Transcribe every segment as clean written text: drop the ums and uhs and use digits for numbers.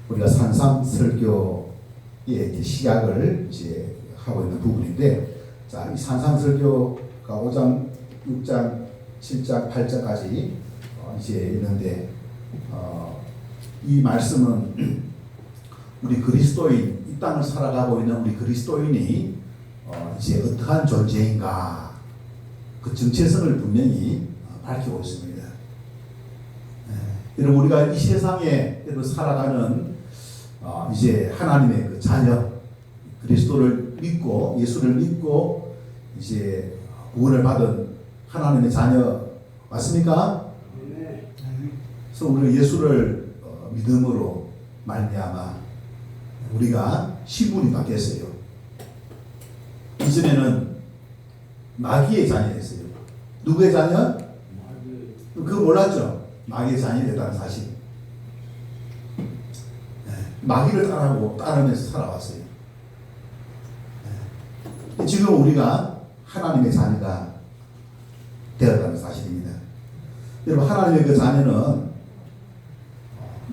우리가 산상 설교의 이제 시작을 이제 하고 있는 부분인데, 자, 이 산상 설교가 5장, 6장, 7장, 8장까지 이제 있는데, 이 말씀은 우리 그리스도인, 이 땅을 살아가고 있는 우리 그리스도인이 이제 어떠한 존재인가, 그 정체성을 분명히 밝히고 있습니다. 여러분, 우리가 이 세상에 살아가는 이제 하나님의 그 자녀, 그리스도를 믿고 예수를 믿고 이제 구원을 받은 하나님의 자녀 맞습니까? 네. 그래서 우리가 예수를 믿음으로 말미암아 우리가 신분이 바뀌었어요. 이전에는 마귀의 자녀였어요. 누구의 자녀? 그거 몰랐죠? 마귀의 자녀였다는 사실. 마귀를 따르면서 살아왔어요. 지금 우리가 하나님의 자녀가 되었다는 사실입니다. 여러분, 하나님의 그 자녀는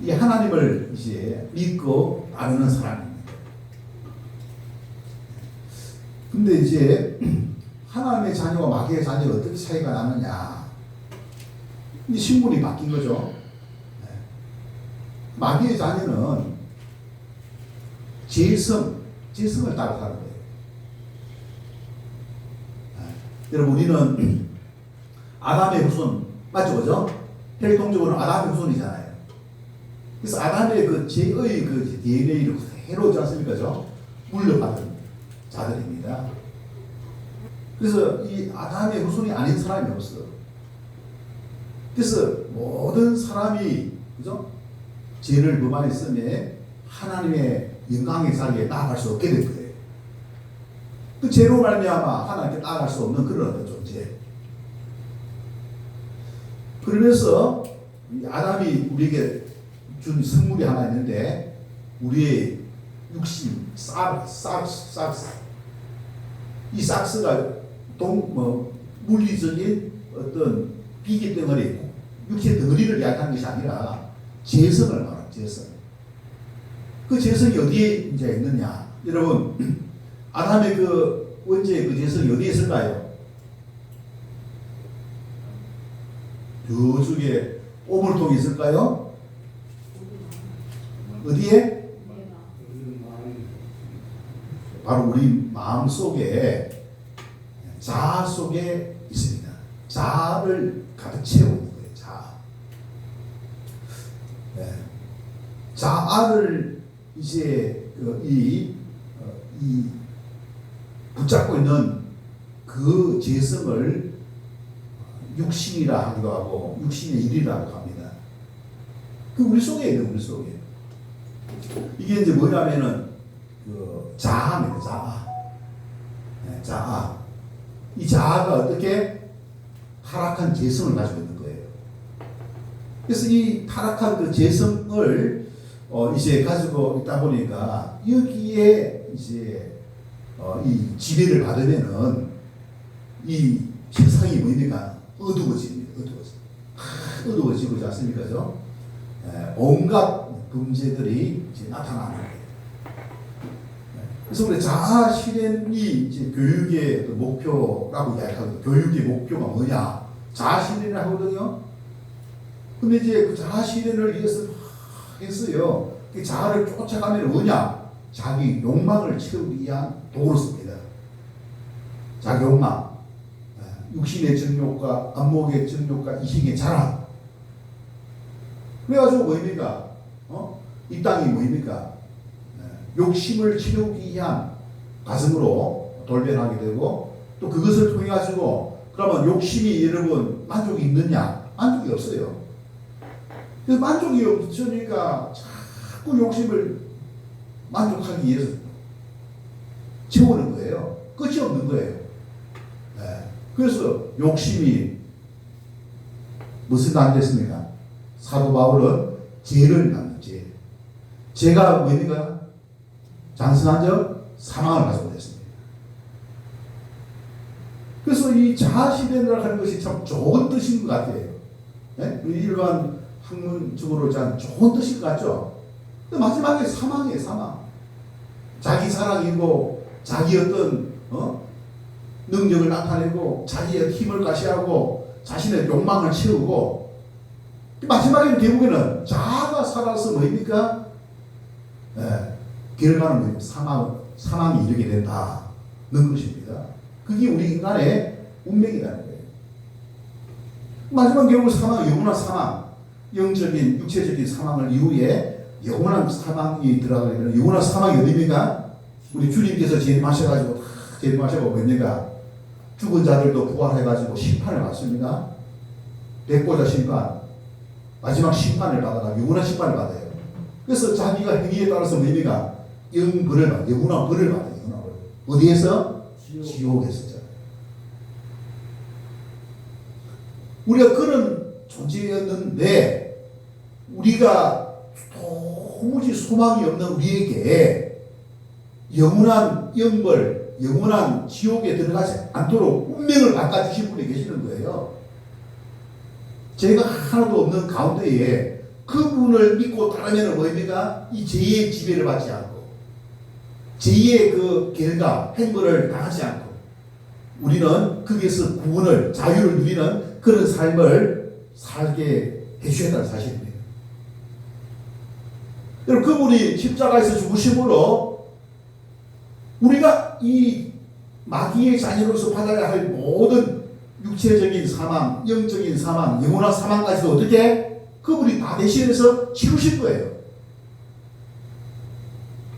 이 하나님을 이제 믿고 따르는 사람입니다. 근데 이제 하나님의 자녀와 마귀의 자녀가 어떻게 차이가 나느냐? 이 신분이 바뀐 거죠. 마귀의 자녀는 재성을 따라 사는 거예요. 여러분, 우리는 아담의 후손 맞죠, 그죠? 혈통적으로는 아담의 후손이잖아요. 그래서 아담의 그 죄의 그 DNA를 그대로 않습니까, 그죠? 물려받은 자들입니다. 그래서 이 아담의 후손이 아닌 사람이 없어. 그래서 모든 사람이 그죠? 죄를 범하였음에 하나님의 영광의 자리에 나아갈 수 없게 된 거예요. 그 죄로 말미암아 하나님께 나아갈 수 없는 그런 어떤 존재. 그러면서 아담이 우리에게 준 선물이 하나 있는데, 우리의 육신 이 삭스가 물리적인 어떤 비기 덩어리, 육체 덩어리를 이야기하는 것이 아니라 재성을 말하는 재성. 그 재성이 어디에 이제 있느냐? 여러분, 아담의 그 원죄의 그 재성이 어디에 있을까요? 저쪽에 오물통이 있을까요? 어디에? 바로 우리 마음 속에, 자아 속에 있습니다. 자아를 가득 채우는 거예요. 자아. 네. 자아를 이제 이 붙잡고 있는 그 재성을 육신이라 하기도 하고 육신의 일이라고 합니다. 그 우리 속에 있는 우리 속에. 이게 이제 뭐냐면은 그 자아입니다. 자아. 네, 자아. 이 자아가 어떻게 타락한 재성을 가지고 있는 거예요. 그래서 이 타락한 그 재성을 이제 가지고 있다 보니까 여기에 이제 이 지배를 받으면은 이 세상이 뭡니까? 어두워집니다. 어두워지고 있지 않습니까? 그죠? 온갖 범죄들이 이제 나타나는 거예요. 그래서 우리 자아 실현이 이제 교육의 목표라고 이야기하거든요. 교육의 목표가 뭐냐? 자아 실현을 하거든요. 근데 이제 그 자아 실현을 위해서 했어요. 그 자아를 쫓아가면 뭐냐? 자기 욕망을 채우기 위한 도구로 씁니다. 자기 욕망. 육신의 정욕과 안목의 정욕과 이식의 자랑. 그래가지고 뭐입니까? 이 땅이 뭐입니까? 욕심을 채우기 위한 가슴으로 돌변하게 되고, 또 그것을 통해 가지고 그러면 욕심이 여러분 만족이 있느냐? 만족이 없어요. 그래서 만족이 없으니까 자꾸 욕심을 만족하기 위해서 채우는 거예요. 끝이 없는 거예요. 그래서 욕심이 무슨 단계였습니까? 사도 바울은 죄를 낳는 죄. 죄가 뭡니까? 장선한적 사망을 가지고 됐습니다. 그래서 이 자아 실현을 하는 것이 참 좋은 뜻인 것 같아요. 네? 일반 학문적으로 참 좋은 뜻인 것 같죠? 마지막에 사망이에요, 사망. 자기 자랑이고, 자기 어떤, 능력을 나타내고, 자기의 힘을 과시하고, 자신의 욕망을 채우고, 마지막에는 결국에는 자아가 살아서 뭐입니까? 결과는 뭐예요? 사망이 이르게 된다는 것입니다. 그게 우리 인간의 운명이라는 거예요. 마지막 결국 사망, 영원한 사망, 영적인, 육체적인 사망을 이후에 영원한 사망이 들어가게 되는 영원한 사망이 어디입니까? 우리 주님께서 재림하셔가지고 재림하셔가 뭡니까? 죽은 자들도 부활해가지고 심판을 받습니다. 백보자 심판, 마지막 심판을 받아가 영원한 심판을 받아요. 그래서 자기가 행위에 따라서 뭡니까? 영벌을 받아요. 영원한 벌을 받아요. 영원한 벌. 어디에서? 지옥에서. 우리가 그런 존재였는데 우리가 도무지 소망이 없는 우리에게 영원한 영벌, 영원한 지옥에 들어가지 않도록 운명을 바꿔주신 분이 계시는 거예요. 죄가 하나도 없는 가운데에 그분을 믿고 따르면 뭐입니까? 이 죄의 지배를 받지 않고 죄의 그 결과, 행보를 당하지 않고 우리는 거기에서 구원을, 자유를 누리는 그런 삶을 살게 해주셨다는 사실입니다. 여러분, 그분이 십자가에서 죽으심으로 우리가 이 마귀의 자녀로서 받아야 할 모든 육체적인 사망, 영적인 사망, 영원한 사망까지도 어떻게 그분이 다 대신해서 치루신 거예요.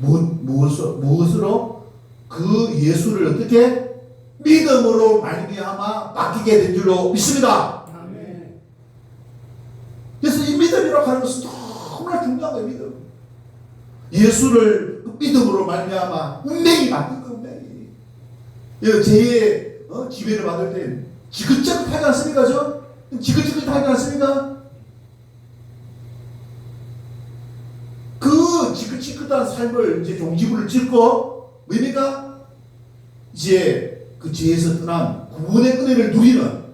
무엇으로? 그 예수를 어떻게? 믿음으로 말미암아 맡기게 된 줄로 믿습니다. 아멘. 그래서 이 믿음이라고 하는 것은 너무나 중요한 거예요. 믿음. 예수를 믿음으로 말미암아 운명이 맡긴 거, 운명이. 죄의 지배를 받을 때 지긋지긋하지 않습니까? 지긋지긋하지 않습니까? 그 지긋지긋한 삶을 이제 종지부를 찍고 뭡니까? 이제 그 죄에서 떠난 구원의 은혜를 누리는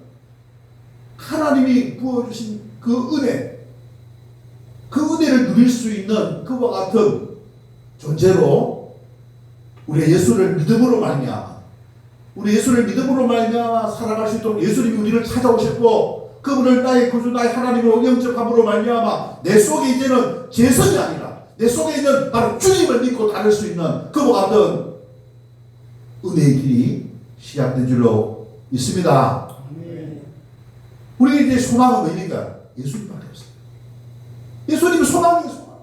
하나님이 부어주신 그 은혜, 그 은혜를 누릴 수 있는 그와 같은 존재로 우리 예수를 믿음으로 말미암아 우리 예수를 믿음으로 말미암아 살아갈 수 있도록 예수님이 우리를 찾아오셨고 그분을 나의 구주 나의 하나님으로 영접함으로 말미암아 내 속에 이제는 재성이 아니라 내 속에 있는 바로 주님을 믿고 다닐 수 있는 그와 같은 은혜의 길이 시작된 줄로 믿습니다. 우리 이제 소망은 뭐입니까? 예수님밖에 없어요. 예수님이 소망이에요, 소망.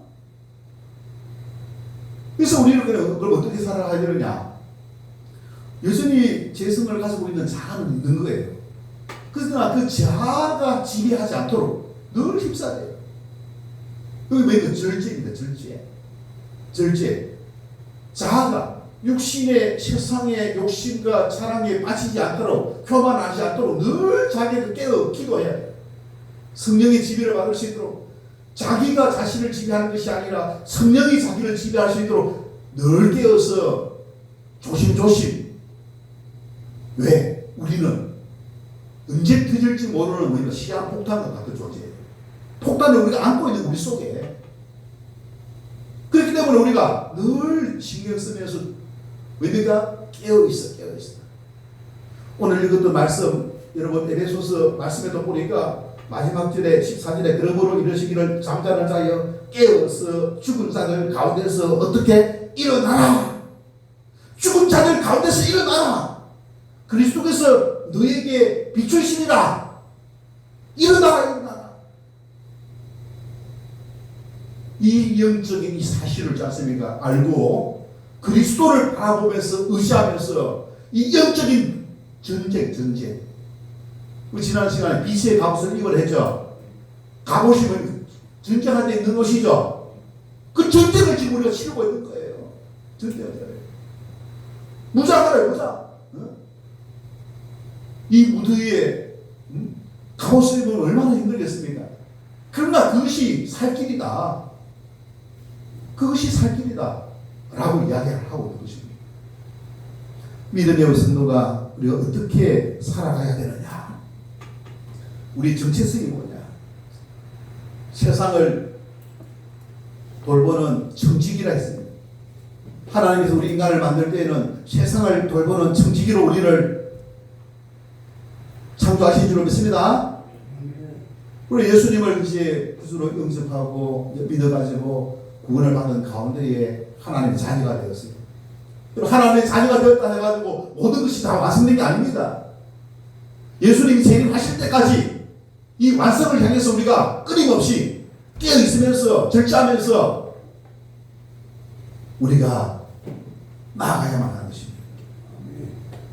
그래서 우리는 그걸 어떻게 살아가야 되느냐? 여전히 재성을 가지고 있는 자아는 있는 거예요. 그러나 그 자아가 지배하지 않도록 늘 힘써야 돼요. 여기 뭐예요? 절제입니다, 절제. 절제. 자아가 육신의 세상의 욕심과 사랑에 빠지지 않도록 교만하지 않도록 늘 자기를 깨어 기도해야 돼요. 성령의 지배를 받을 수 있도록 자기가 자신을 지배하는 것이 아니라 성령이 자기를 지배할 수 있도록 늘 깨어서 조심조심. 왜? 우리는 언제 터질지 모르는 우리가 시한폭탄과 같은 존재예요. 폭탄을 우리가 안고 있는 우리 속에. 그렇기 때문에 우리가 늘 신경 쓰면서 우리가 깨어있어. 오늘 읽었던 말씀, 여러분 에베소서 말씀에도 보니까 마지막 절에 14절에 그러므로 이러시기를 잠자는 자여 깨어서 죽은 자들 가운데서 어떻게 일어나라. 죽은 자들 가운데서 일어나라. 그리스도께서 너에게 비추시니라. 일어나라. 이 영적인 이 사실을 지 않습니까? 알고 그리스도를 바라보면서 의지하면서 이 영적인 전쟁. 우리 지난 시간에 BC의 갑옷을 입으라 했죠. 갑옷이면 전쟁할 때 있는 옷이죠. 그 전쟁을 지금 우리가 치르고 있는 거예요. 전쟁을. 무장하라, 무장. 이 무더위에 갑옷을 입으면 얼마나 힘들겠습니까? 그러나 그것이 살 길이다. 그것이 살 길이다. 라고 이야기를 하고 있는 것입니다. 믿음의 성도가 우리가 어떻게 살아가야 되느냐? 우리 정체성이 뭐냐? 세상을 돌보는 청지기라 했습니다. 하나님께서 우리 인간을 만들 때에는 세상을 돌보는 청지기로 우리를 창조하신 줄로 믿습니다. 우리 예수님을 이제 구주로 영접하고 믿어가지고 구원을 받는 가운데에 하나님의 자녀가 되었어요. 하나님의 자녀가 되었다 해가지고 모든 것이 다 완성된 게 아닙니다. 예수님이 재림하실 때까지 이 완성을 향해서 우리가 끊임없이 깨어있으면서 절제하면서 우리가 나아가야만 하는 것입니다.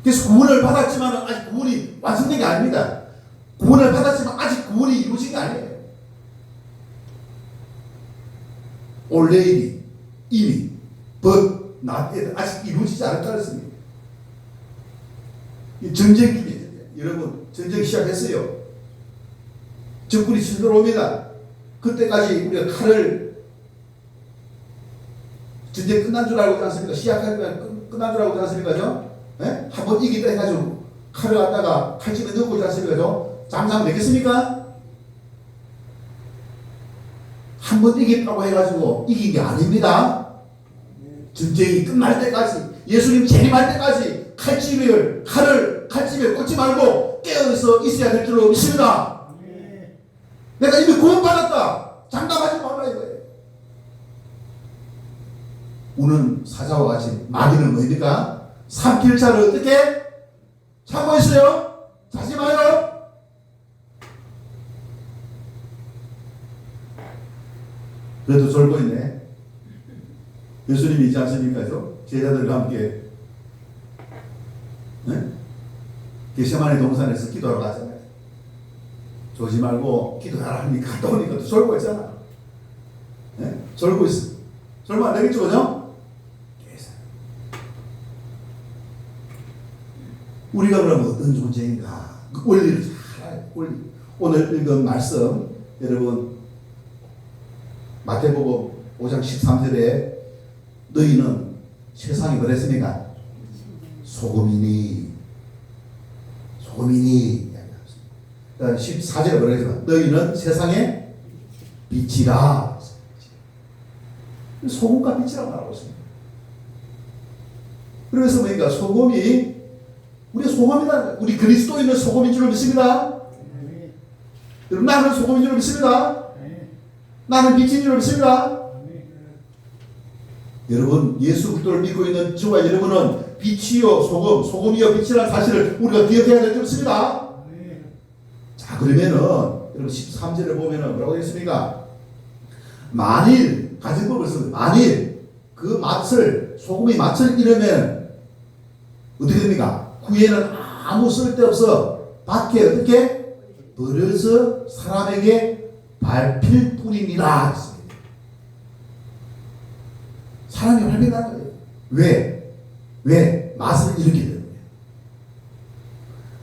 그래서 구원을 받았지만 아직 구원이 완성된 게 아닙니다. 구원을 받았지만 아직 구원이 이루어진 게 아니에요. 올레일이 이미 but not yet 아직 이루어지지 않았다 그랬습니다. 전쟁 중에 여러분 전쟁 시작했어요. 적군이 쳐들어옵니다. 그때까지 우리가 칼을 전쟁 끝난 줄 알고 있지 않습니까? 시작하면 끝난 줄 알고 있지 않습니까? 네? 한번 이기다 해가지고 칼을 갖다가 칼집에 넣고 있지 않습니까? 잠잠 되겠습니까? 한번 이겼다고 해가지고 이긴 게 아닙니다. 전쟁이 끝날 때까지 예수님 재림할 때까지 칼집에 꽂지 말고 깨어서 있어야 될 줄로 믿습니다. 내가 이미 구원받았다. 장담하지 말라 이거예요. 우는 사자와 같이 마귀는 뭡니까? 삼킬 자를 어떻게 참고 있어요? 자지 마요. 그래도 졸고 있네. 예수님이 있지 않습니까? 제자들과 함께 게세마네 동산에서 기도하러 가잖아요. 조지 말고 기도하라 하니까 갔다 오니까 또 졸고 있잖아. 졸고 있어. 졸면 안 되겠죠, 그죠? 우리가 그러면 어떤 존재인가? 그 원리를 잘 알아요. 오늘 읽은 말씀, 여러분, 마태복음 5장 13절에 너희는 세상이 그랬습니까? 소금이니. 14절에 뭐라 했습니까? 너희는 세상의 빛이라. 소금과 빛이라고 말하고 있습니다. 그래서 뭡니까? 소금이, 우리 소금이다. 우리 그리스도인은 소금인 줄 믿습니다. 여러분, 나는 소금인 줄 믿습니다. 나는 빛인 줄 믿습니다. 여러분, 예수 그리스도를 믿고 있는 저와 여러분은 빛이요 소금, 소금이요 빛이라는 사실을 우리가 기억해야 될 줄 믿습니다. 자, 그러면은 여러분 13절에 보면은 뭐라고 되어 만일 가정법을 씁니다. 만일 그 맛을 소금이 맛을 잃으면 어떻게 됩니까? 후에는 아무 쓸데없어 밖에 어떻게 버려서 사람에게 밟힐 뿐입니다. 사람이 발견하는 거예요. 왜? 맛을 잃기 때문에.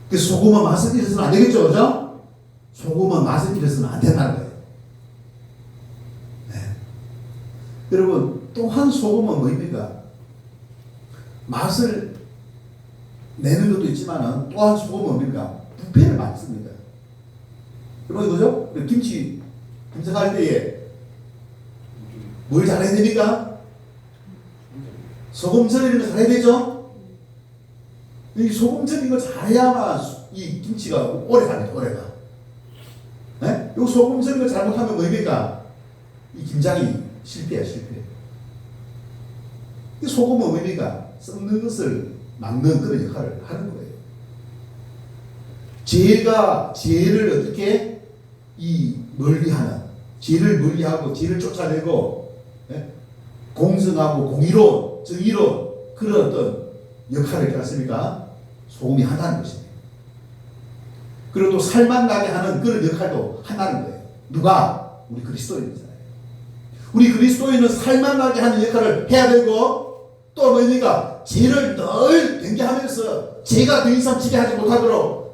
그 소금은 맛을 잃어서는 안 되겠죠, 그죠? 소금은 맛을 잃어서는 안 된다는 거예요. 네. 여러분, 또한 소금은 뭐입니까? 맛을 내는 것도 있지만 또한 소금은 뭡니까? 부패를 많이 씁니다. 여러분, 그죠? 김치 할 때에 뭘 잘해야 됩니까? 소금 절이는 거 잘해야 되죠? 이 소금 절인 거 잘해야만 이 김치가 오래 갑니다, 오래가. 네? 이 소금 절인 거 잘못하면 뭡니까? 이 김장이 실패야, 실패. 이 소금은 뭡니까? 썩는 것을 막는 그런 역할을 하는 거예요. 죄를 어떻게 멀리하는, 죄를 멀리하고, 죄를 쫓아내고, 네? 공정하고 공의로운, 정의로운 그런 어떤 역할을 했지 않습니까? 소금이 하나는 것입니다. 그리고 또 살만 나게 하는 그런 역할도 하나는 거예요. 누가? 우리 그리스도인이잖아요. 우리 그리스도인은 살만 나게 하는 역할을 해야 되고, 또 뭡니까? 죄를 늘 경계하면서 죄가 더 이상 지배하지 못하도록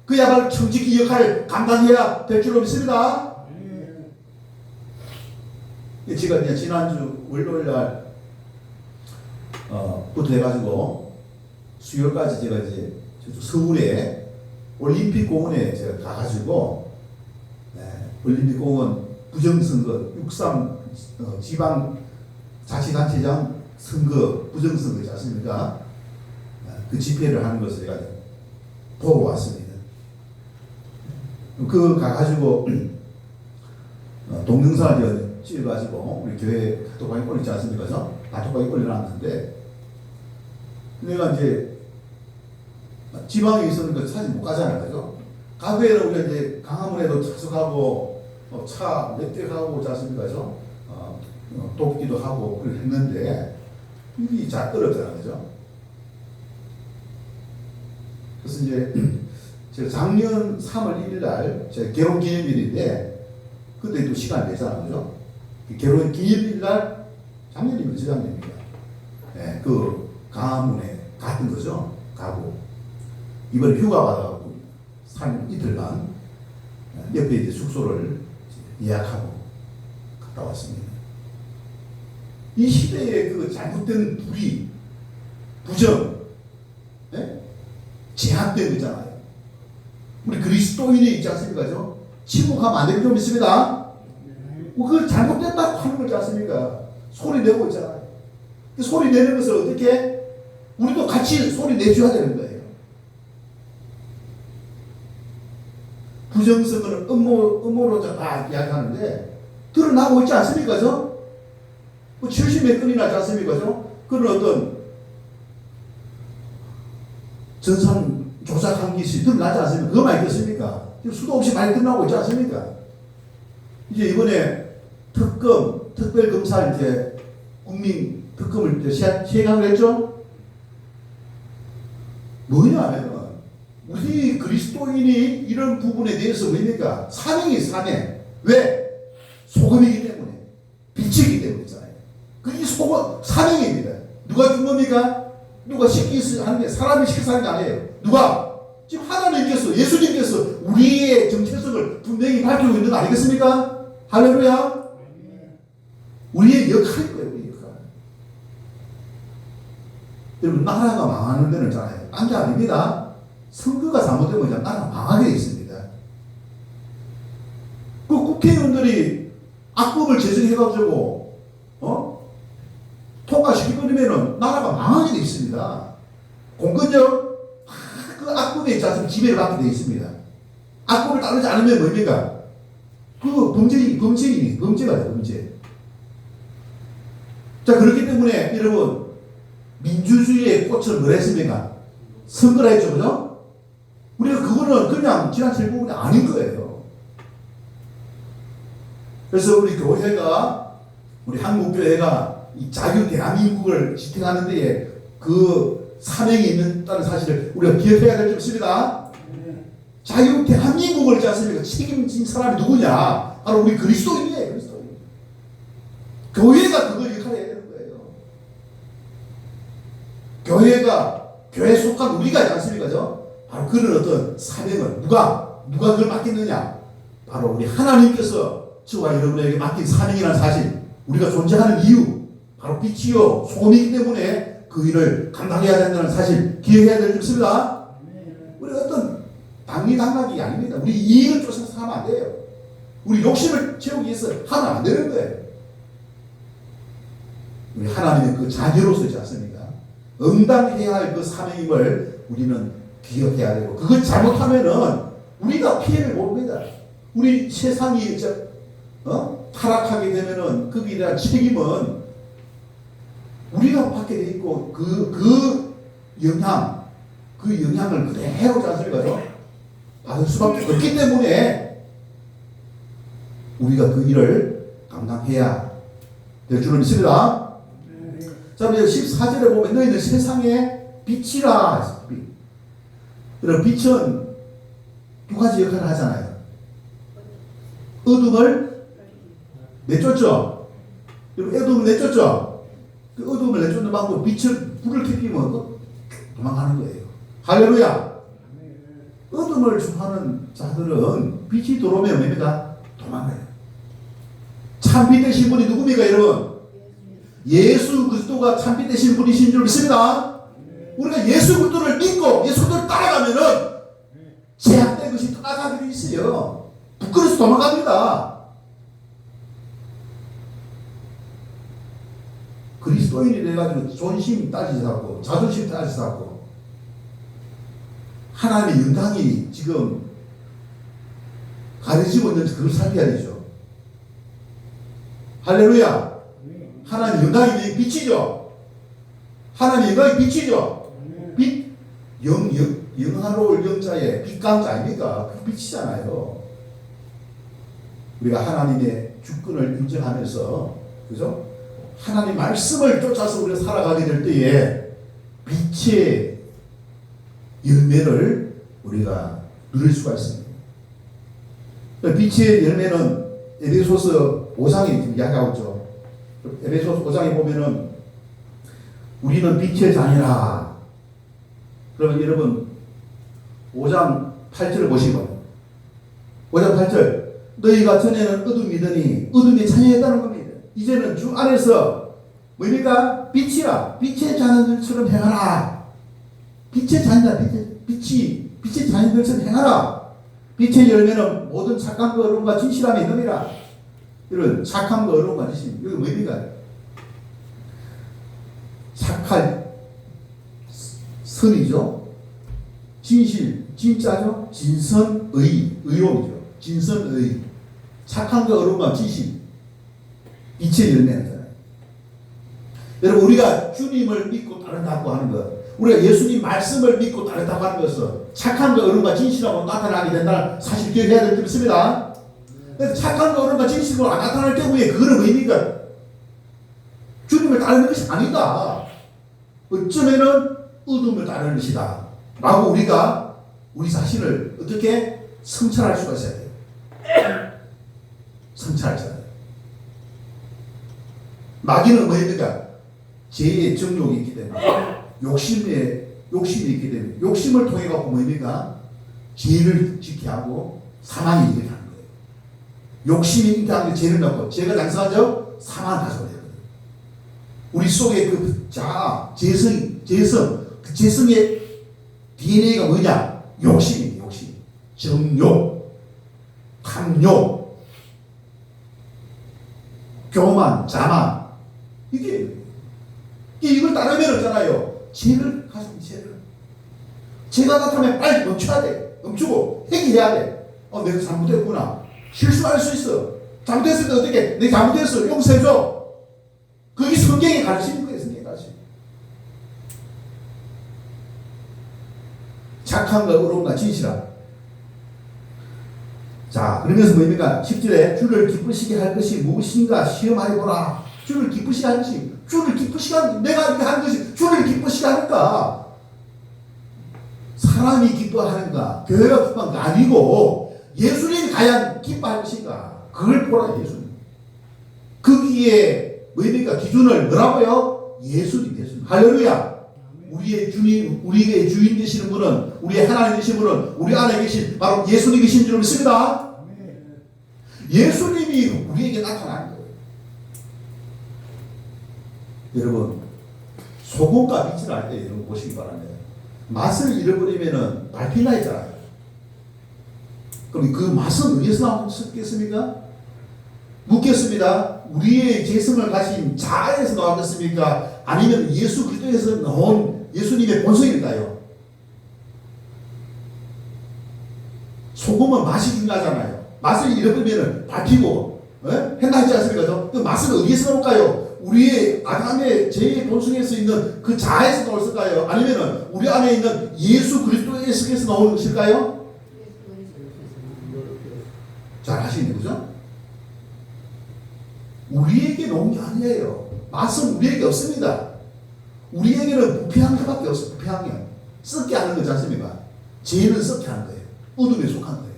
그야말로 청지기 역할을 감당해야 될 줄로 믿습니다. 제가 이제 지난주 월요일날 부터 해가지고 수요일까지 제가 이제 서울에 올림픽공원에 제가 가가지고 올림픽공원 부정선거 6.3 지방 자치단체장 선거, 부정선거지 않습니까? 그 집회를 하는 것을 제가 보고 왔습니다. 그 가가지고 동영상을 찍어가지고 우리 교회 카톡방에 올리지 않습니까? 카톡방에 올려놨는데 내가 이제 지방에 있으니까 사실 못 가잖아요. 그죠? 가게에는 우리가 이제 강화문에도 착석하고 차 몇 대 가고 오지 않습니까? 그죠? 돕기도 하고 그걸 했는데 일이 잘 어렵잖아요. 그죠? 그래서 이제 제가 작년 3월 1일 날 제가 결혼 기념일인데 그때 또 시간 내잖아요. 그죠? 결혼 기념일 날 작년이면 재작년입니다. 네, 그 강화문에 갔던 거죠. 가고 이번에 휴가 받아가지고 3일 이틀간 옆에 이제 숙소를 예약하고 갔다 왔습니다. 이 시대에 그 잘못된 불의, 부정, 네? 제한된 거잖아요. 우리 그리스도인이 있지 않습니까? 침묵하면 안 되는 점 있습니다. 그걸 잘못됐다고 하는 거지 않습니까? 소리 내고 있잖아요. 그 소리 내는 것을 어떻게? 우리도 같이 소리 내줘야 되는 거예요. 부정선거는 음모로 다 이야기하는데 드러나고 있지 않습니까? 70몇 건이 나지 않습니까? 그런 어떤 전산 조작 한 것이 드러나지 않습니까? 그거만 있겠습니까? 수도 없이 많이 드러나고 있지 않습니까? 이제 이번에 특별검사 이제 국민 특검을 이제 시행하기로 했죠? 뭐냐면 우리 그리스도인이 이런 부분에 대해서 뭡니까? 사명이 사명. 왜? 소금이기 때문에. 빛이기 때문이잖아요. 그게 사명입니다. 누가 준 겁니까? 누가 시키서 하는 게, 사람이 시켜서 하는 게 아니에요. 누가? 지금 하나님께서, 예수님께서 우리의 정체성을 분명히 밝히고 있는 거 아니겠습니까? 할렐루야. 우리의 역할일 거예요, 우리의 역할. 여러분, 나라가 망하는 데는 있잖아요. 딴 게 아닙니다. 선거가 잘못되면 이제 나라가 망하게 되어 있습니다. 그 국회의원들이 악법을 제정해가지고, 통과시키버리면은 나라가 망하게 되어 있습니다. 공권력, 그 악법에 있지 않습니까? 지배를 받게 되어 있습니다. 악법을 따르지 않으면 뭡니까? 그 범죄가 돼요, 범죄. 자, 그렇기 때문에 여러분, 민주주의의 꽃을 뭘 했습니까? 선거라 했죠, 그죠? 우리가 그거는 그냥 지나칠 부분이 아닌 거예요. 그래서 우리 교회가, 우리 한국교회가 이 자유 대한민국을 지탱하는 데에 그 사명이 있다는 사실을 우리가 기억해야 될 점 있습니다. 자유 대한민국을 있지 않습니까? 책임진 사람이 누구냐? 바로 우리 그리스도인이에요, 그리스도인. 교회가 그걸 역할해야 되는 거예요. 교회에 속한 우리가 있지 않습니까? 바로 그런 어떤 사명을 누가 그걸 맡겼느냐? 바로 우리 하나님께서 저와 여러분에게 맡긴 사명이라는 사실, 우리가 존재하는 이유, 바로 빛이요 소금이기 때문에 그 일을 감당해야 된다는 사실 기억해야 될 줄 있습니다. 우리 어떤 당리당락이 아닙니다. 우리 이익을 쫓아서 하면 안 돼요. 우리 욕심을 채우기 위해서 하면 안 되는 거예요. 우리 하나님의 그 자녀로서 있지 않습니까? 응당해야 할 그 사명임을 우리는 기억해야 되고, 그걸 잘못하면은 우리가 피해를 봅니다. 우리 세상이 타락하게 되면은 거기에 대한 책임은 우리가 받게 돼 있고, 그 영향을 그대로 자수해가지고 받을 수밖에 없기 때문에 우리가 그 일을 감당해야 될 줄은 믿습니다. 자, 이제 14절에 보면 너희는 세상의 빛이라. 여러분, 빛은 두 가지 역할을 하잖아요. 어둠을 내쫓죠. 여러분, 어둠을 내쫓죠. 그 어둠을 내쫓는 방법, 불을 켜피면 도망가는 거예요. 할렐루야. 어둠을 좋아하는 자들은 빛이 들어오면 뭡니까? 도망가요. 참빛 되신 분이 누굽니까, 여러분? 예수 그리스도가 참빛 되신 분이신 줄 믿습니다. 우리가 예수 그리스도를 믿고 예수 그리스도를 따라가면은 제약된 것이 떠나가기로 있어요. 부끄러워서 도망갑니다. 그리스도인이 돼가지고 존심 따지지 않고 자존심 따지지 않고 하나님의 영광이 지금 가려지고 있는지 그걸 살펴야 되죠. 할렐루야. 하나님 영광이 빛이죠. 하나님 영광이 빛이죠. 빛, 영화로울 영자에 빛감자 아닙니까? 그 빛이잖아요. 우리가 하나님의 주권을 인정하면서, 그죠? 하나님 말씀을 쫓아서 우리가 살아가게 될 때에 빛의 열매를 우리가 누릴 수가 있습니다. 빛의 열매는 에베소서 5장에 지금 이야기하고 있죠. 에베소서 5장에 보면은 우리는 빛의 자녀라. 그러면 여러분 5장 8절을 보시고 5장 8절 너희가 전에는 어둠이더니 어둠의 자녀였다는 겁니다. 이제는 주 안에서 뭡니까? 빛이라. 빛의 자녀들처럼 행하라. 빛의 자녀다. 빛의 자녀들처럼 행하라. 빛의 열매는 모든 착함과 의로움과 진실함이 있느니라. 이런 착함과 의로움과 진실. 이게 뭡니까? 착할 선이죠. 진실, 진짜죠. 진선의, 의로움이죠. 진선의. 착함과 의로움과 진실. 빛의 열매잖아요. 여러분, 우리가 주님을 믿고 따른다고 하는 것, 우리가 예수님 말씀을 믿고 따른다고 하는 것은 착함과 의로움과 진실하고 나타나게 된다는 사실 기억해야 될 점 있습니다. 착함과 의로움과 진실로 안 나타날 경우에 그거는 뭡니까? 주님을 따르는 것이 아니다. 어쩌면은 어둠을 따르는 것이다. 라고 우리가 우리 자신을 어떻게 성찰할 수가 있어야 돼요. 성찰할 수가 돼요. 마귀는 뭡니까? 죄의 정욕이 있기 때문에 욕심이 있기 때문에 욕심을 통해 갖고 뭡니까? 죄를 짓게 하고 사망이 일어나는 거예요. 욕심이 있게 하는 죄를 넣고 죄가 장성하죠? 사망을 가져오게 되거든요. 우리 속에 그 재성, 그 재성의 DNA가 뭐냐? 욕심이에요. 욕심. 정욕, 탐욕, 교만, 자만. 이걸 따르면 있잖아요. 죄를 가지고 죄를. 죄가 나타나면 빨리 멈춰야 돼. 멈추고 회개해야 돼. 내가 잘못했구나. 실수할 수 있어. 잘못했을 때 어떻게? 내가 잘못했어. 용서해줘. 그게 성경에 가르치는 거예요. 성경에 가르치는. 착함과 의로움과 진실함. 자, 그러면서 뭡니까? 10절에 주를 기쁘시게 할 것이 무엇인가 시험하여 보라. 주를 기쁘시게 하는 것이, 주를 기쁘시게 하는, 내가 이렇게 하는 것이 주를 기쁘시게 하는가? 사람이 기뻐하는가? 교회가 기뻐하는가? 아니고 예수님이 과연 기뻐할 것인가? 그걸 보라. 예수님. 거기에 뭡니까? 기준을 뭐라고요? 예수님. 할렐루야. 우리의 주님, 우리의 주인 되시는 분은, 우리의 하나님 되시는 분은 우리 안에 계신 바로 예수님이신 줄 믿습니다. 예수님이 우리에게 나타나는 거예요. 여러분, 소금과 빛을 알 때 여러분 보시기 바랍니다. 맛을 잃어버리면은 발필나 있잖아요. 그럼 그 맛은 어디서 나왔겠습니까? 묻겠습니다. 우리의 재성을 가진 자아에서 나왔겠습니까? 아니면 예수 그리스도에서 나온 예수님의 본성일까요? 소금은 맛이 중요하잖아요. 맛을 잃어버리면 발피고 했나 했지 않습니까? 그 맛은 어디에서 나올까요? 우리의 아담의 죄의 본성에서 있는 그 자아에서 나올까요? 아니면 우리 안에 있는 예수 그리스도에서 나오는 것일까요? 잘 아시네, 그죠? 우리에게 나온 게 아니에요. 맛은 우리에게 없습니다. 우리에게는 부패한 것밖에 없어요. 부패한 게. 썩게 하는 거지 않습니까? 죄는 썩게 하는 거예요. 어둠에 속한 거예요.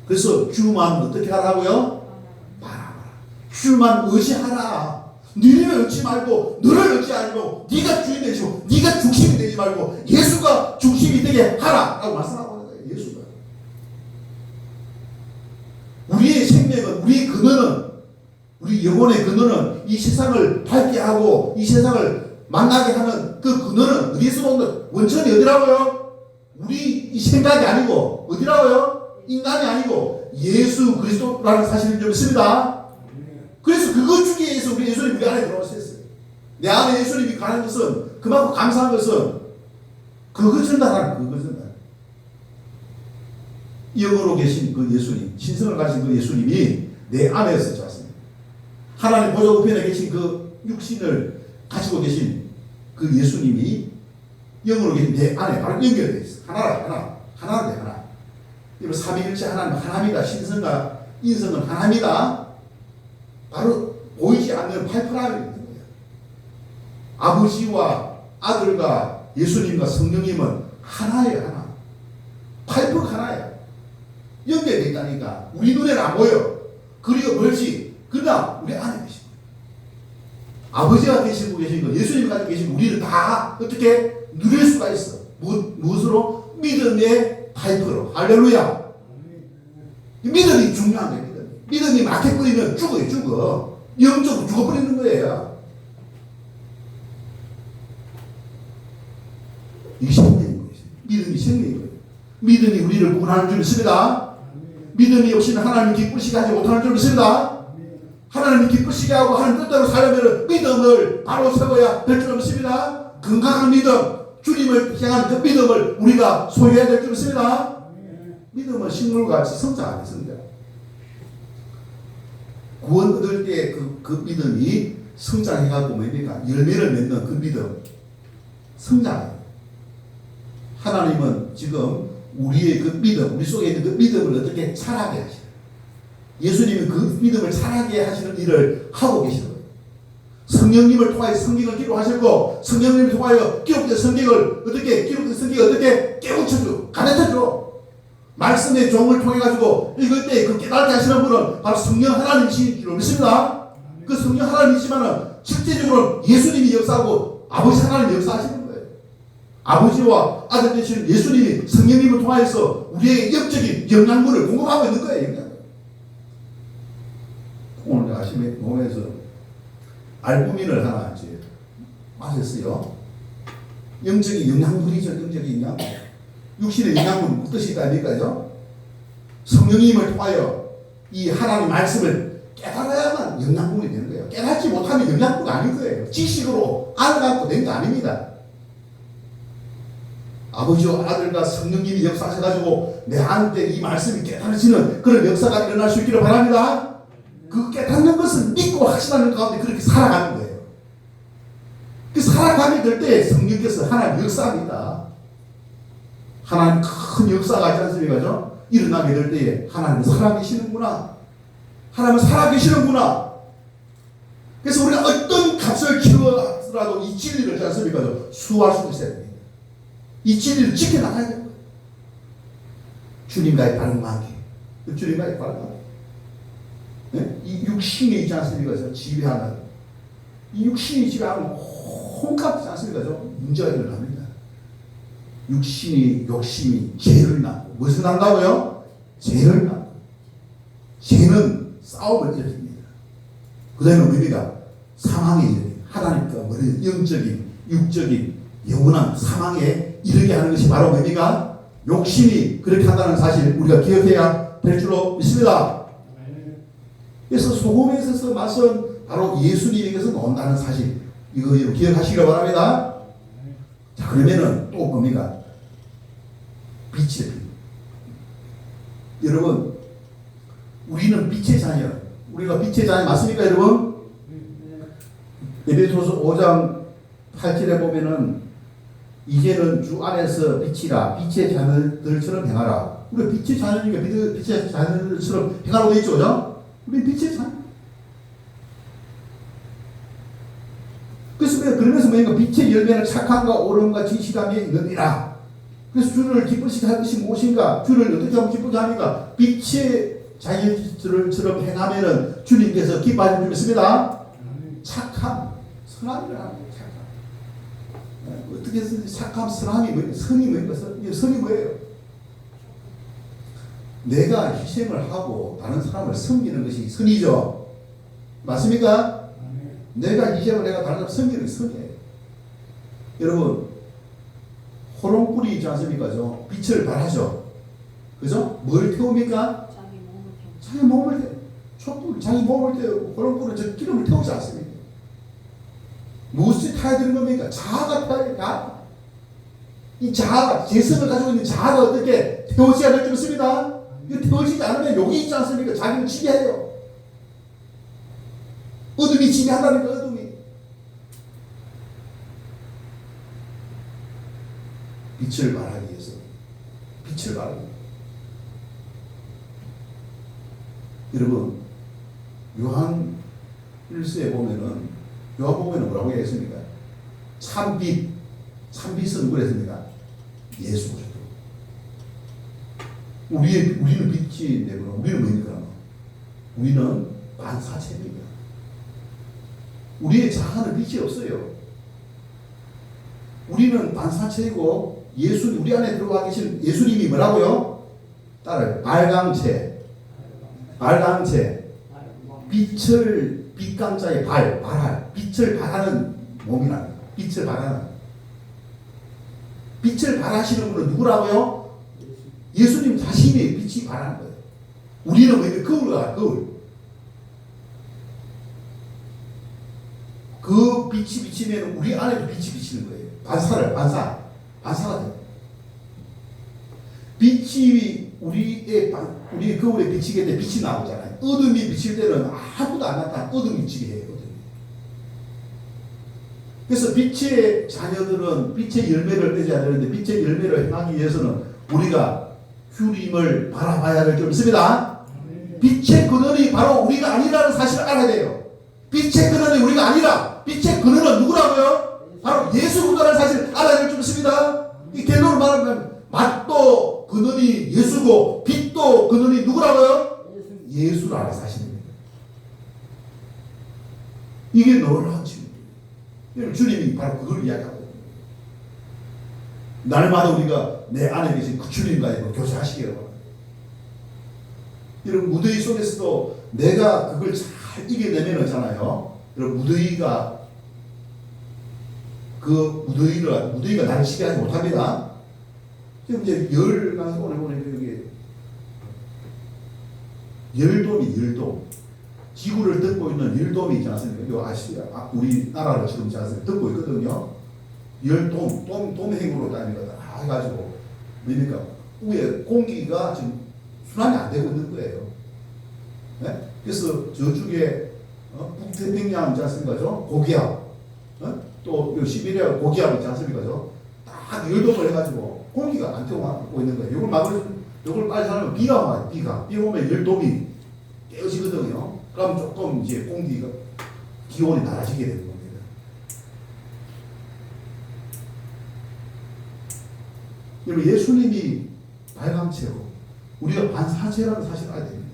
그래서 주만 어떻게 하라고요? 바라봐라. 주만 의지하라. 너를 얻지 말고, 너를 얻지 말고, 네가 주인 되시고, 네가 중심이 되지 말고, 예수가 중심이 되게 하라. 라고 말씀하고 하는 거예요. 예수가. 우리의 생명은, 우리의 근원은, 우리 영혼의 근원은 이 세상을 밝게 하고 이 세상을 만나게 하는 그 근원은 어디에서 오는 원천이 어디라고요? 우리 이 생각이 아니고 어디라고요? 인간이 아니고 예수 그리스도라는 사실을 좀 있습니다. 그래서 그것 중에 의해서 우리 예수님이 우리 안에 들어오셨어요. 내 안에 예수님이 가는 것은 그만큼 감사한 것은 그거 전달하는 그거 전달. 영으로 계신 그 예수님, 신성을 가진 그 예수님이 내 안에서 좋았습니다. 하나님 보좌 우편에 계신 그 육신을 가지고 계신 그 예수님이 영으로 계신 내 안에 바로 연결되어 있어. 하나로 돼, 하나. 이거 삼위일체 하나님 하나입니다. 신성과 인성은 하나입니다. 바로 보이지 않는 팔팔함이 있는 거예요. 아버지와 아들과 예수님과 성령님은 하나예요, 하나. 팔팔 하나예요. 연결되어 있다니까. 우리 눈에는 안 보여. 거리가 멀지. 그러나 우리 안에 계신 거예요. 아버지가 계시고 계신 거, 예수님 가지고 계신 거, 우리를 다 어떻게 누릴 수가 있어. 무엇으로? 믿음의 파이프로. 할렐루야. 믿음이 중요한 거예요. 믿음이 막혀버리면 죽어. 영적으로 죽어버리는 거예요. 이게 생명인 거예요. 믿음이 생명인 거예요. 믿음이 우리를 구원하는 줄 믿습니다. 믿음이 없이는 하나님 기쁘시게 하지 못하는 줄 믿습니다. 하나님 기쁘시게 하고 하나님 뜻대로 살려면 믿음을 바로 세워야 될 줄 믿습니다. 건강한 믿음, 주님을 향한 그 믿음을 우리가 소유해야 될 줄 믿습니다. 믿음은 식물같이 성장하는 성장. 구원 얻을 때 그 믿음이 성장해가지고 뭡니까? 열매를 맺는 그 믿음. 성장해요. 하나님은 지금 우리의 그 믿음, 우리 속에 있는 그 믿음을 어떻게 자라게 하시는 예수님은 그 믿음을 자라게 하시는 일을 하고 계시는 거예요. 성령님을 통하여 성경을 기록하셨고 성령님을 통하여 기록된 성경을 어떻게 깨우쳐줘, 가르쳐줘. 말씀의 종을 통해 가지고 읽을 때 그 깨닫게 하시는 분은 바로 성령 하나님이신 줄 믿습니다. 그 성령 하나님이시면은 실제적으로 예수님이 역사하고 아버지 하나님이 역사하시는 거예요. 아버지와 아들 되시는 예수님이 성령님을 통하여서 우리의 영적인 영양분을 공급하고 있는 거예요. 오늘 아침에 몸에서 알부민을 하나 이제 마셨어요. 영적인 영양분이죠. 영적인 영양분. 육신의 영양분 뜻이 있다니까요. 성령님을 통하여 이 하나님의 말씀을 깨달아야만 영양분이 되는 거예요. 깨닫지 못하면 영양분이 아닌 거예요. 지식으로 알아갖고 된 게 아닙니다. 아버지와 아들과 성령님이 역사하셔가지고 내 안에 이 말씀이 깨달아지는 그런 역사가 일어날 수 있기를 바랍니다. 그 깨닫는 것은 믿고 확신하는 가운데 그렇게 살아가는 거예요. 그 살아가게 될 때 성령께서 하나님 역사합니다. 하나님 큰 역사가 있지 않습니까? 일어나게 될 때에 하나님은 살아계시는구나. 하나님은 살아계시는구나. 그래서 우리가 어떤 값을 치르더라도 이 진리를 있지 않습니까? 수호할 수 있어야 됩니다. 이 진리를 지켜나가야 됩니다. 주님과의 바른 관계. 주님과의 바른 관계. 네? 이 육신이 있지 않습니까? 지배하는. 이 육신이 지배하면 혼값 있지 않습니까? 문제가 일어납니다. 육신이, 욕심이 죄를 낳고. 무엇을 낳는다고요? 죄를 낳고. 죄는 싸움을 일으킵니다. 그 다음에 뭡니까? 사망에 이르게. 하나님과 머리 영적인, 육적인, 영원한 사망에 이르게 하는 것이 바로 뭡니까? 욕심이 그렇게 한다는 사실 우리가 기억해야 될 줄로 믿습니다. 그래서 소금에 있어서 맛은 바로 예수님에게서 나온다는 사실 이거 기억하시기 바랍니다. 자, 그러면은 또 뭡니까? 빛의 빛. 여러분, 우리는 빛의 자녀. 우리가 빛의 자녀 맞습니까, 여러분? 에베소서 5장 8절에 보면은 이제는 주 안에서 빛이라 빛의 자녀들처럼 행하라. 우리 빛의 자녀니까 빛의 자녀들처럼 행하라고 되어 있죠, 그죠? 우리 빛의 자녀. 그러면서 뭐니까 빛의 열매는 착함과 옳음과 진실함이 있느니라. 그래서 주를 기쁘시게 할 것이 무엇인가? 주를 어떻게 하면 기쁘게 합니까? 빛의 자녀들처럼 행하면은 주님께서 기뻐하실 줄 믿습니다. 착함, 선함이라는 거예요. 착함. 어떻게 해서 착함, 선함이 뭐예요? 선이 뭐예요? 선이 뭐예요? 내가 희생을 하고 다른 사람을 섬기는 것이 선이죠. 맞습니까? 내가 희생을 내가 다른 사람을 섬기는 것이 선이에요. 여러분, 호롱불이 있지 않습니까? 빛을 발하죠. 그죠? 뭘 태웁니까? 자기 몸을 태워. 촛불, 자기 몸을 태우고, 호롱불은 저 기름을 태우지 않습니까? 무엇이 타야 되는 겁니까? 자아가 타야 되니까. 이 자아가, 재성을 가지고 있는 자아가 어떻게 태워져야 될 줄 믿습니다. 이거 태워지지 않으면 욕이 있지 않습니까? 자기를 지배해요. 어둠이 지배한다니까, 어둠이. 빛을 발하기 위해서. 빛을 발하기. 여러분, 요한 1서에 보면은, 요한복음에는 뭐라고 했습니까? 참빛. 참빛은 누구 했습니까? 예수 그리스도. 우리는 빛이 되구나. 우리는 뭐입니까? 우리는 반사체입니다. 우리의 자아는 빛이 없어요. 우리는 반사체이고 우리 안에 들어와 계신 예수님이 뭐라고요? 따라요. 발광체. 빛강자의 발할. 빛을 발하는 몸이랍니다. 빛을 발하시는 분은 누구라고요? 예수님 자신이 빛이 발하는 거예요. 우리는 왜 거울과 거울. 그 빛이 비치면 우리 안에도 빛이 비치는 거예요. 반사가 돼요. 빛이 우리의 거울에 비치게 돼 빛이 나오잖아요. 어둠이 비칠 때는 아무도 안 나타나. 어둠이 지배해요. 그래서 빛의 자녀들은 빛의 열매를 맺어야 되는데 빛의 열매를 행하기 위해서는 우리가 주님을 바라봐야 될 줄 믿습니다. 빛의 근원이 바로 우리가 아니라는 사실을 알아야 돼요. 빛의 근원이 우리가 아니라 빛의 근원은 누구라고요? 바로 예수 그리스도라는 사실을 알아야 될 줄 믿습니다. 이 결론을 말하면 맛도 근원이 예수고 빛도 근원이 누구라고요? 예수라는 사실입니다. 이게 놀라운 진리입니다. 주님이 바로 그걸 이야기하고 날마다 우리가 내 안에 계신 그 주님과 교제하시기 바랍니다. 여러분 무더위 속에서도 내가 그걸 잘 이겨내면 하잖아요. 여러분 무더위가 나를 지배하지 못합니다. 지금 이제 오늘 여기 열돔 지구를 덮고 있는 열돔이 있지 않습니까? 요 아시아 우리나라를 지금 있지 않습니까? 덮고 있거든요. 돔행으로 다니거든. 해가지고 뭡니까? 위에 공기가 지금 순환이 안 되고 있는 거예요. 네? 그래서 저쪽에 북태평양 있지 않습니까? 고기압, 또 시베리아 고기압 있지 않습니까? 딱 열돔을 해가지고 공기가 안 통하고 있는 거예요. 이걸 빨리 살면 비가 와요. 비가 오면 열돔이 깨어지거든요. 그럼 조금 이제 기온이 낮아지게 되는 겁니다. 여러분 예수님이 발광체고 우리가 반사체라는 사실을 알아야 됩니다.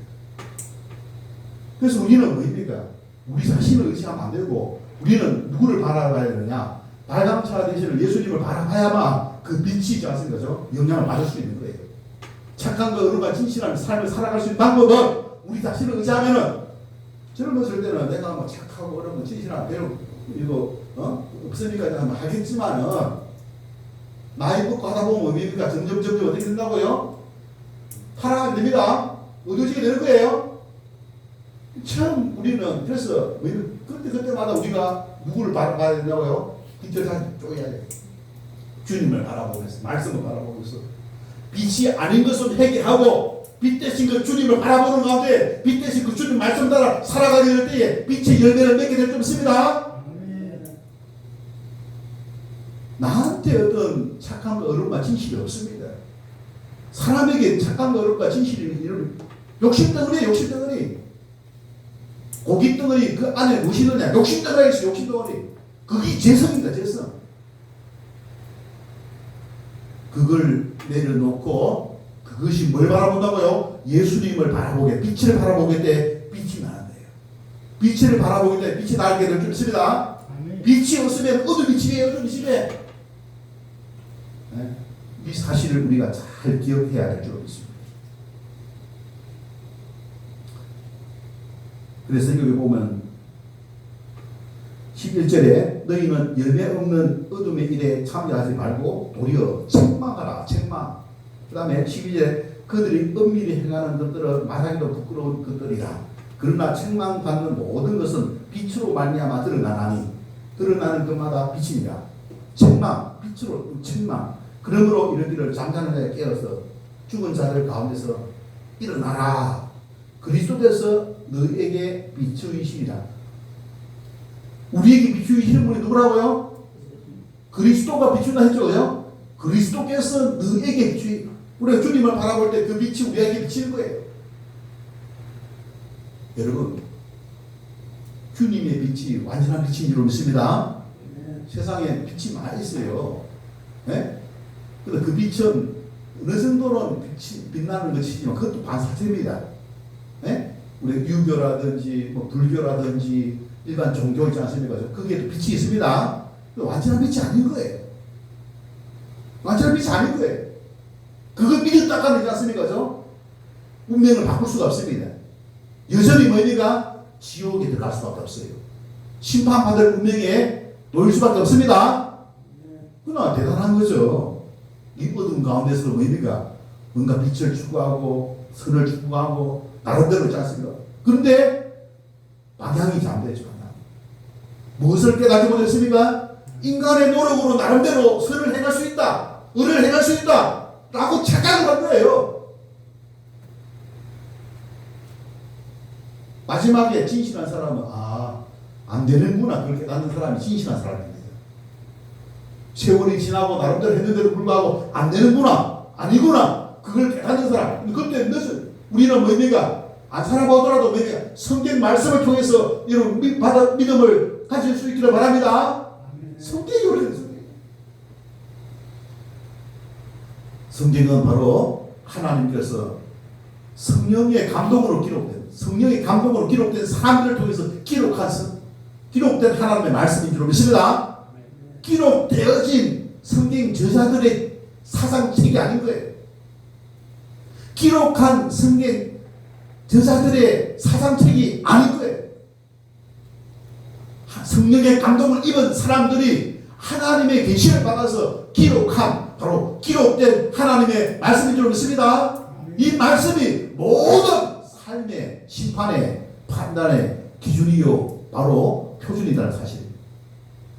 그래서 우리는 뭐입니까? 우리 자신을 의지하면 안 되고 우리는 누구를 바라봐야 되느냐? 발광체가 되시는 예수님을 바라봐야만 그 빛이 있지 않습니까? 영향을 받을 수 있는 거예요. 착한 것, 의로움과 진실한 삶을 살아갈 수 있는 방법은 우리 자신을 의지하면은 젊었을 때는 내가 뭐 착하고 어려운 진실한 배로 이거 없으니까 내가 뭐 하겠지만은 나이 먹고 하다 보면 뭡니까? 점점 어떻게 된다고요? 타락하게 됩니다. 어두워지게 되는 거예요. 참 우리는 그래서 그때마다 우리가 누구를 바라봐야 된다고요? 빛을 다시 쪼여야 돼요. 주님을 바라보면서 말씀을 바라보면서 빛이 아닌 것을 회개하고 빛 대신 그 주님을 바라보는 가운데 빛 대신 그 주님 말씀 따라 살아가게 될 때에 빛의 열매를 맺게 될 줄 믿습니다. 나한테 어떤 착함과 어려움과 진실이 없습니다. 사람에게 착함과 어려움과 진실이 이런 욕심덩어리 고깃덩어리 그 안에 무엇이 있느냐? 욕심덩어리가 있어. 욕심덩어리 그게 재성입니다. 재성. 그걸 내려놓고 그것이 뭘 바라본다고요? 예수님을 바라보게, 빛을 바라보게 때 빛이 나는데요. 빛을 바라보게 때 빛이 나게 될 줄 믿습니다. 빛이 없으면 어둠이 지배해요. 어둠이 지배. 네? 이 사실을 우리가 잘 기억해야 될 줄 믿습니다. 그래서 여기 보면 11절에 너희는 열매 없는 어둠의 일에 참여하지 말고 도리어 책망하라. 책망. 그 다음에 12절에 그들이 은밀히 행하는 것들은 말하기도 부끄러운 것들이라. 그러나 책망받는 모든 것은 빛으로 말미암아 드러나나니 드러나는 것마다 빛입니다. 책망, 빛으로 책망. 그러므로 이르기를 잠자는 자에 깨어서 죽은 자들 가운데서 일어나라. 그리스도께서 너에게 비추이시리라. 우리에게 비추이시는 분이 누구라고요? 그리스도가 비춘다 했죠. 그리스도께서 너에게 비추이. 우리가 주님을 바라볼 때 그 빛이 우리에게 비치는 거예요. 여러분, 주님의 빛이 완전한 빛인 줄 믿습니다. 세상에 빛이 많이 있어요. 네? 그런데 그 빛은 어느 정도는 빛나는 것이지만 그것도 반사체입니다. 네? 우리 유교라든지 뭐 불교라든지 일반 종교 있지 않습니까? 거기에도 빛이 있습니다. 완전한 빛이 아닌 거예요. 완전한 빛이 아닌 거예요. 그거 믿었다가 되지 않습니까? 운명을 바꿀 수가 없습니다. 여전히 뭐니까 지옥에 들어갈 수밖에 없어요. 심판받을 운명에 놓일 수밖에 없습니다. 그러나 대단한 거죠. 이 어둠 가운데서 뭐니까 뭔가 빛을 추구하고 선을 추구하고 나름대로 있지 않습니까? 그런데 방향이 잘못되죠. 무엇을 깨닫지 못했습니까? 인간의 노력으로 나름대로 선을 행할 수 있다. 의를 행할 수 있다. 라고 착각을 한 거예요. 마지막에 진실한 사람은 안 되는구나. 그걸 깨닫는 사람이 진실한 사람입니다. 세월이 지나고 나름대로 했는데도 불구하고 안 되는구나. 아니구나. 그걸 깨닫는 사람. 그때 우리는 뭡니까? 안 살아보더라도 뭡니까? 성경 말씀을 통해서 이런 믿음을 가질 수 있기를 바랍니다. 성경이 그렇게 성경은 바로 하나님께서 성령의 감동으로 기록된 사람들을 통해서 기록된 하나님의 말씀인 줄 믿습니다. 기록되어진 성경 저자들의 사상책이 아닌 거예요. 기록한 성경 저자들의 사상책이 아닌 거예요. 성령의 감동을 입은 사람들이 하나님의 계시를 받아서 바로 기록된 하나님의 말씀인 줄 믿습니다. 이 말씀이 모든 삶의 심판의 판단의 기준이요 바로 표준이라는 사실입니다.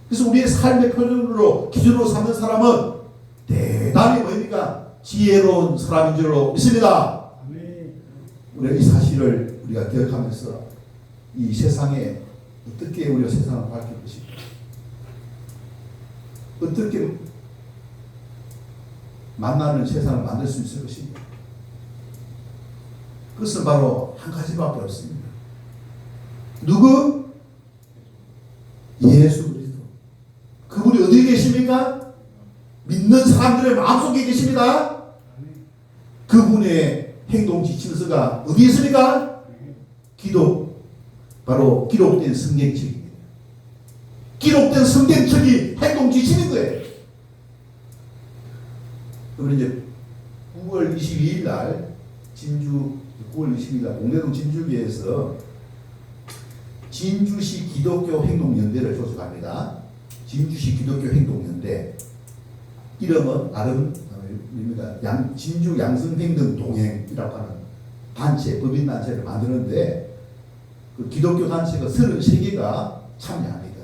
그래서 우리의 삶의 표준으로 기준으로 삼는 사람은 대단히 뭡니까? 지혜로운 사람인 줄로 믿습니다. 우리가 이 사실을 우리가 기억하면서 이 세상에 어떻게 우리가 세상을 밝힐 것인가, 어떻게 만나는 세상을 만들 수 있을 것인가. 그것은 바로 한 가지밖에 없습니다. 누구? 예수 그리스도. 그분이 어디에 계십니까? 믿는 사람들의 마음속에 계십니다. 그분의 행동 지침서가 어디에 있습니까? 바로 기록된 성경책입니다. 기록된 성경책이 행동 지침인 거예요. 그러면 이제 9월 22일 날 9월 22일 날 공대동 진주교에서 진주시 기독교 행동연대를 조직합니다. 진주시 기독교 행동연대. 이름은 진주 양성행동 동행이라고 하는 단체, 법인단체를 만드는데 그 기독교 단체가 33개가 참여합니다.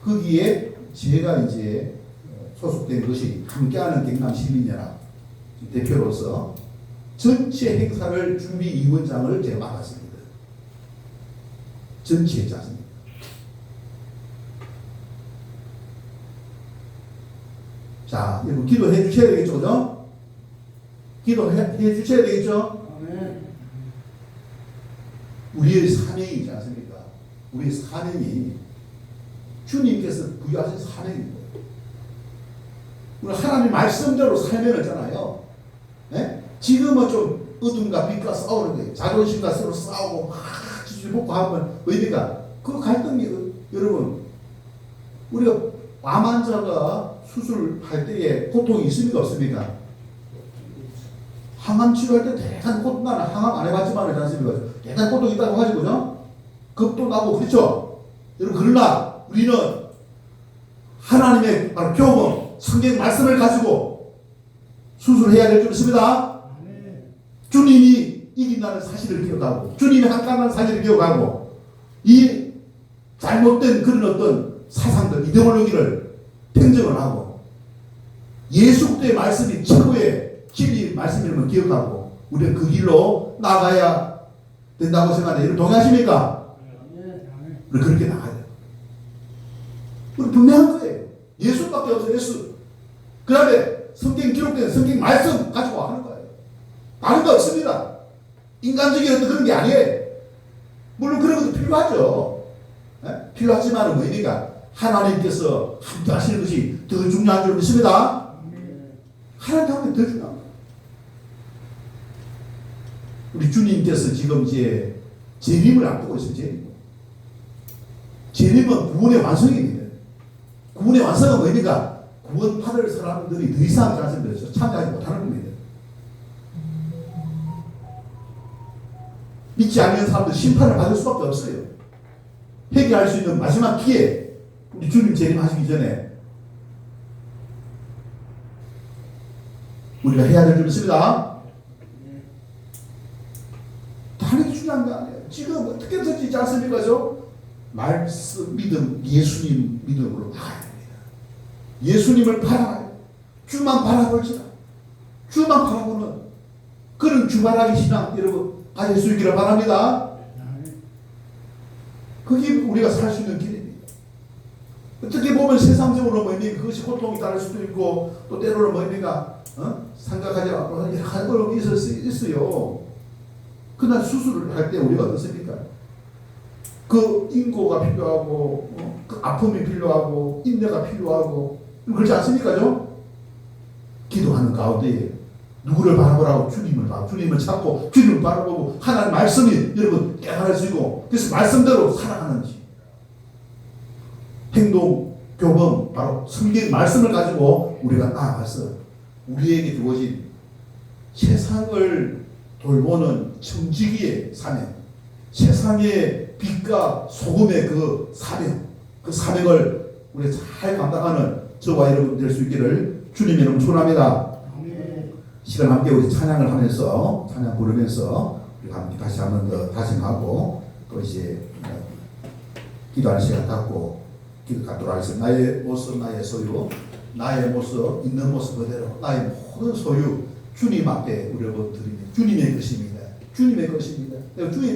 거기에 제가 이제 소속된 것이 함께하는 경남시민연합 대표로서 전체 행사를 준비위원장을 제가 맡았습니다. 전체 했지 않습니까? 자, 여러분 기도해 주셔야 되겠죠, 그죠? 기도해 주셔야 되겠죠? 우리의 사명이지 않습니까? 우리의 사명이 주님께서 부여하신 사명입니다. 우리 하나님 말씀대로 살면 했잖아요. 네? 지금은 좀 어둠과 빛과 싸우는 거예요. 자존심과 서로 싸우고 막 지지볶고 하면 왜니까 그 갈등이 여러분 우리가 암 환자가 수술할 때에 고통이 있습니까 없습니까? 항암 치료할 때 대단한 고통 나는 항암 안 해봤지만 그렇지 않습니까? 대단한 고통이 있다고 하지 그죠? 겁도 나고 그렇죠? 여러분 그러나 우리는 하나님의 바로 교훈 성경 말씀을 가지고 수술해야 될 줄 믿습니다. 주님이 이긴다는 사실을 기억하고 주님이 함께한다는 사실을 기억하고 이 잘못된 그런 어떤 사상들, 이데올로기를 평정을 하고 예수 그리스도의 말씀이 최고의 진리 말씀이라는 기억하고 우리는 그 길로 나가야 된다고 생각하는데 여러분 동의하십니까? 우리 그렇게 나가야 돼요. 우리 분명한 거예요. 예수밖에 없어요. 예수. 그 다음에 성경 기록된 성경 말씀 가지고 하는 거예요. 다른 거 없습니다. 인간적인 어떤 그런 게 아니에요. 물론 그런 것도 필요하죠. 네? 필요하지만 뭐니까 하나님께서 함께 하시는 것이 더 중요한 줄 믿습니다. 하나님 하면 더 중요한 거예요. 우리 주님께서 지금 이제 재림을 앞두고 있어요. 재림은 구원의 완성입니다. 구원의 완성은 뭐입니까? 구원 받을 사람들이 더 이상 자신들에서 참여하지 못하는 겁니다. 믿지 않는 사람들 심판을 받을 수밖에 없어요. 회개할 수 있는 마지막 기회, 우리 주님 재림하시기 전에 우리가 해야 될 줄 믿습니다. 당연히 중요한 거 아니에요. 지금 어떻게 되지 않습니까? 말씀, 믿음, 예수님 믿음으로 나가야 됩니다. 예수님을 바라봐요. 주만 바라볼지라. 주만 바라보는 그런 주바라기 신앙 여러분 가질 수 있기를 바랍니다. 그게 우리가 살 수 있는 길입니다. 어떻게 보면 세상적으로 뭐입니까? 그것이 고통이 따를 수도 있고 또 때로는 뭐입니까? 생각하지 않고 여러 가지 어려움이 있어요. 그날 수술을 할 때 우리가 어떻습니까? 그 인고가 필요하고 그 아픔이 필요하고 인내가 필요하고 그렇지 않습니까? 기도하는 가운데 누구를 바라보라고? 주님을 바라보고 주님을 찾고 주님을 바라보고 하나님 말씀이 여러분 깨달아지고 그래서 말씀대로 살아가는지 행동, 교범 바로 성경 말씀을 가지고 우리가 나아가서 우리에게 주어진 세상을 돌보는 청지기의 사명, 세상의 빛과 소금의 그 사명, 그 사명을 우리 잘 감당하는 저와 여러분 될 수 있기를 주님 이름 축원합니다. 시간 함께 우리 찬양을 하면서 찬양 부르면서 우리 함께 다시 한번 더 다짐하고 또 이제 기도하는 시간 갖고 기도 갖도록 하겠습니다. 나의 모습, 나의 소유, 나의 모습, 있는 모습 그대로 나의 모든 소유 주님 앞에 우리 드립니다. 주님의 것입니다. 주님의 것입니다. 주님